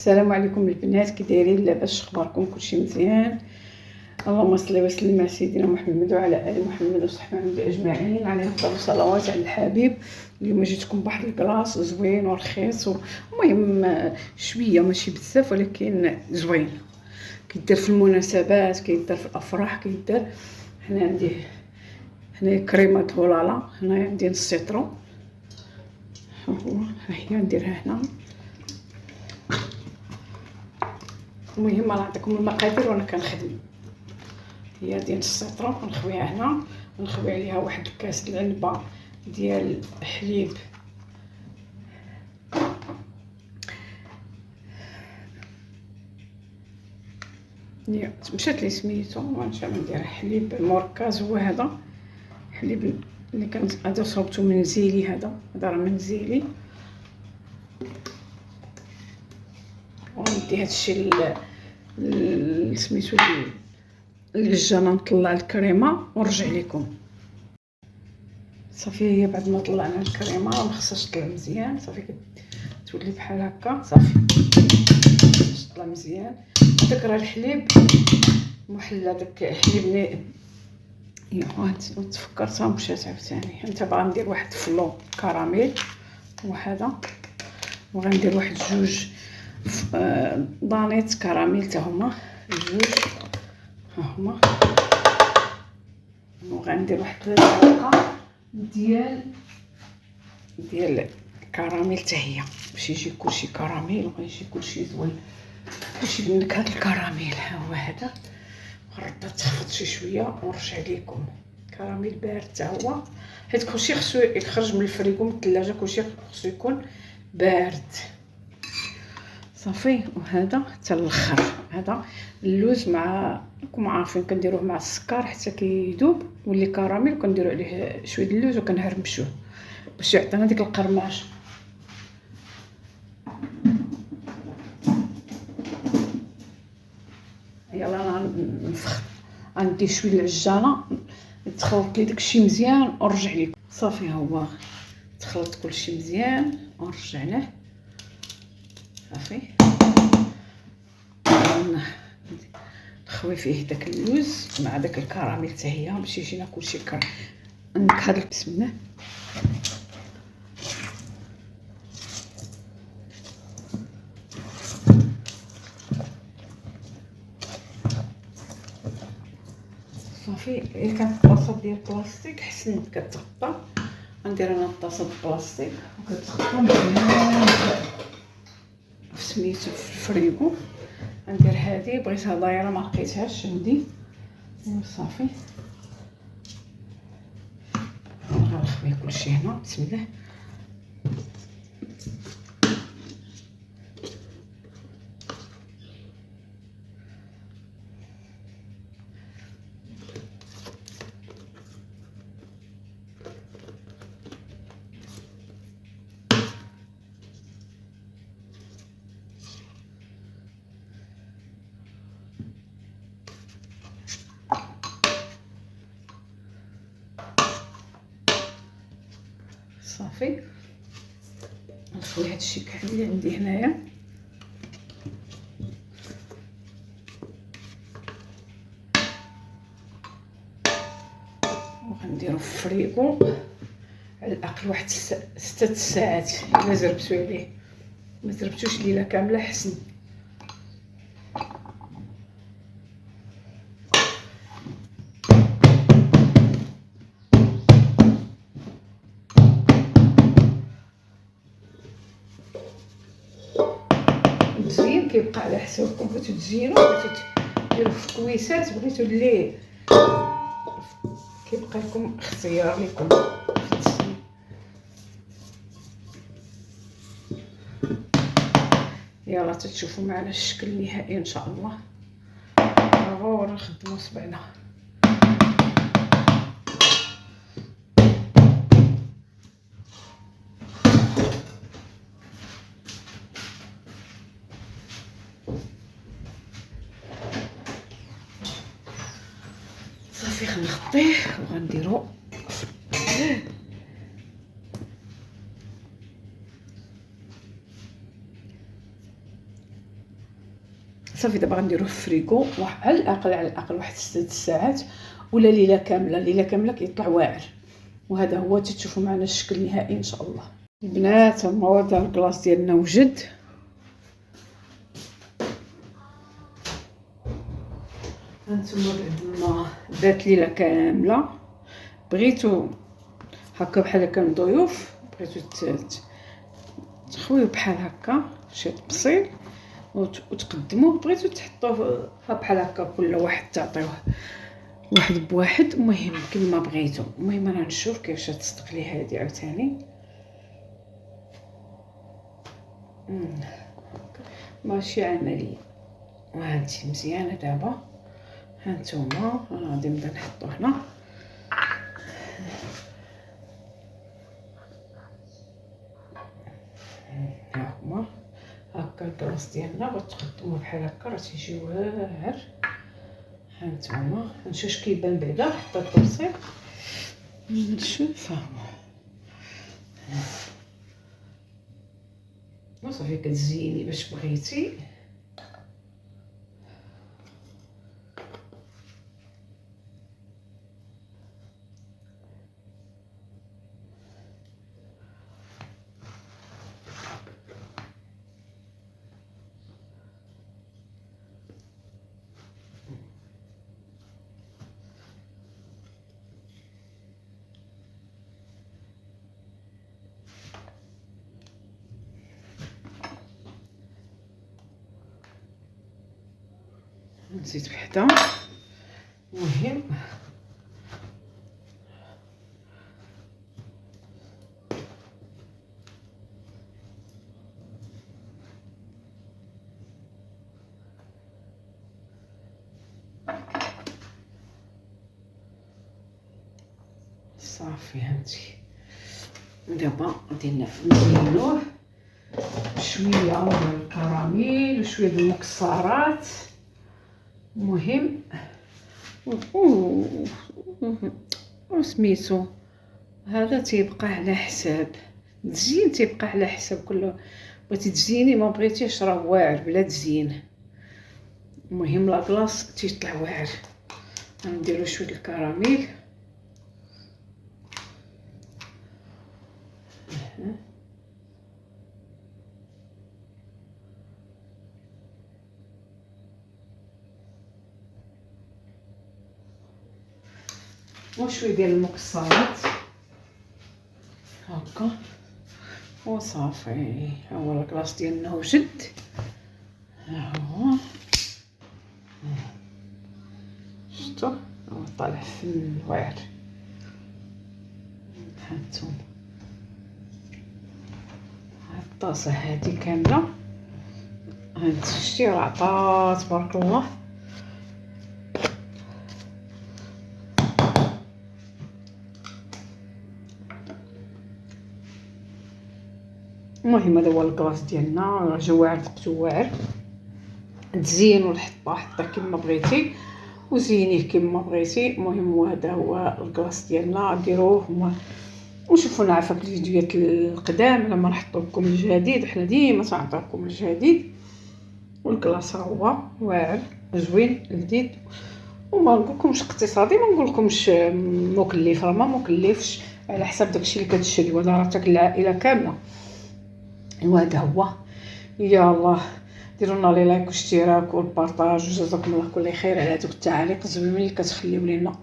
السلام عليكم البنات، كي دايرين؟ لاباس؟ اخباركم؟ كلشي مزيان؟ اللهم صل وسلم على سيدنا محمد وعلى ال محمد وصحبه محمد اجمعين، عليه افضل الصلوات على الحبيب. اليوم جيتكم بواحد الكلاص زوين ورخيص، المهم شويه ماشي بزاف ولكن زوين، كيدار في المناسبات، كيدار في الافراح، كيدار. هنا عندي كريمه هولالا، هنا عندي نص سيترو، ها هي نديرها هنا. المهم نعطيكم المقادير وانا كنخدم. هي ديال السيترون نخويها هنا، ونخوي عليها واحد الكاس العنبه ديال حليب مشات لي سميتو، وانت ندير حليب مركز. هو هذا حليب اللي هذا صوبته منزلي، هذا راه منزلي. وندي هادشي سميتو العجانه، نطلع الكريمه ونرجع لكم. صافي، هي بعد ما طلعنا الكريمه ما خصهاش تطلع مزيان، صافي كتولي بحال هكا، صافي تطلع مزيان. هذاك راه الحليب محلى، داك حليب تفكرتها مشات عاوتاني. انت باغا ندير واحد فلو كراميل وهذا، وغندير واحد جوج دانيت كراميل حتى هما جوج، ها هما. وغندير واحد الرقه ديال الكراميل حتى هي، باش يجي كلشي كراميل وغيجي كلشي زوين، كلشي بنكهه الكراميل. ها هو هذا، غنردها تخفض شي شويه ونرجع لكم. كراميل بارد حتى هو، حيت كلشي خصو يخرج من الفريغو من الثلاجه، كلشي خصو يكون بارد. صافي، وهذا حتى الاخر. هذا اللوز مع، راكم عارفين كنديروه مع السكر حتى كيذوب ولي كراميل، كنديروا عليه شويه اللوز وكنهرمشوه باش يعطينا ديك القرماش. يلا نفخ، غندير شويه العجانه تخلط لي داكشي مزيان ونرجع لكم. صافي، ها هو تخلط كلشي مزيان ونرجع له. صافي، نخوي فيه داك اللوز مع داك الكراميل حتى هي باش يجينا كلشي نكهه. بسم الله. صافي، الا كانت الطاسه ديال البلاستيك حسن كتغطى، غندير انا الطاسه ديال البلاستيك وكتغطى مزيان في سميتو في الفريغو. غندير هذه، بغيتها دايره ما لقيتهاش عندي. صافي، غنخوي كلشي هنا. بسم الله. صافي، نخوي هادشي كامل اللي عندي هنايا، وغنديرو في الفريغو على الاقل واحد 6 ساعات. الا زربتو عليه، ما زربتوش ليله كامله حسن. التزيين كيبقى على حسابكم، بغيتو تزينو، بغيتو ديرو في كويسات، بغيتو اللي كيبقى لكم اختيار لكم في التزيين. يلا تتشوفوا معنا الشكل النهائي ان شاء الله. ضروري نخدموا صبعنا. صافي، غنغطيه وغنديرو صافي دابا غنديروه في الفريكو على الاقل واحد 6 ساعات ولا ليله كامله كيطلع واعر. وهذا هو تتشوفوا معنا الشكل النهائي ان شاء الله. البنات هذا الكلاص ديالنا وجد. هانتوما بعد ما دات ليله كامله بغيتو هكا بحال هكا الضيوف بغيتو تخويو بحال هكا شي تبصيل وتقدموه، بغيتو تحطوه بحال هكا كل واحد تعطيوه واحد بواحد، المهم كما بغيتو. المهم انا نشوف كيفاش تصدق لي هذه عاوتاني. ماشي عمليه. وهانتي مزيانه دابا. هانتوما غادي نبدا نحطو هنا. ها هما هكا الكلاص ديالنا غتقدموه بحال هكا راه تيجي واعر. هانتوما نشوف كيبان بعدا حتى التبسيط نشوف. وصافي كتزيني باش بغيتي. نزيد وحده. المهم صافي هانتي دابا غادي نزينوه شويه الكراميل وشويه المكسرات. المهم وسميتو هذا تيبقى على حساب التزيين، تيبقى على حساب كل بغيتي تزيني ما بغيتيش راه واعر بلا تزيين. المهم لاكلاص تيطلع واعر. غنديرو شويه الكراميل. وشويه ديال المكسرات هكا وصافي. ها هو الكلاص ديالنا وجد. ها هو شفتو هو طالع في الواعر. هانتوما هاد الطاسه هادي كامله هاد شتي راه عطات تبارك الله. المهم هذا هو الكلاص ديالنا راه جا واعر دقتو واعر. تزينوا الحطه حطه كما بغيتي وزينيه كما بغيتي. المهم هذا هو الكلاص ديالنا ديروه وشوفونا عافاك الفيديوهات القدام لما نحط لكم الجديد. حنا ديما تنعطيكم الجديد والكلاص هو واعر زوين لذيذ وما نقولكمش اقتصادي ما نقولكمش مكلف، راه ما مكلفش على حساب داكشي اللي كتشري ولا راه تاكل العائله كامله. وهذا هو. يلا ديروا لنا لي لايك واشتراك والبارطاج وجزاكم الله كل خير على هذوك التعاليق الزوينين اللي كتخليو لينا.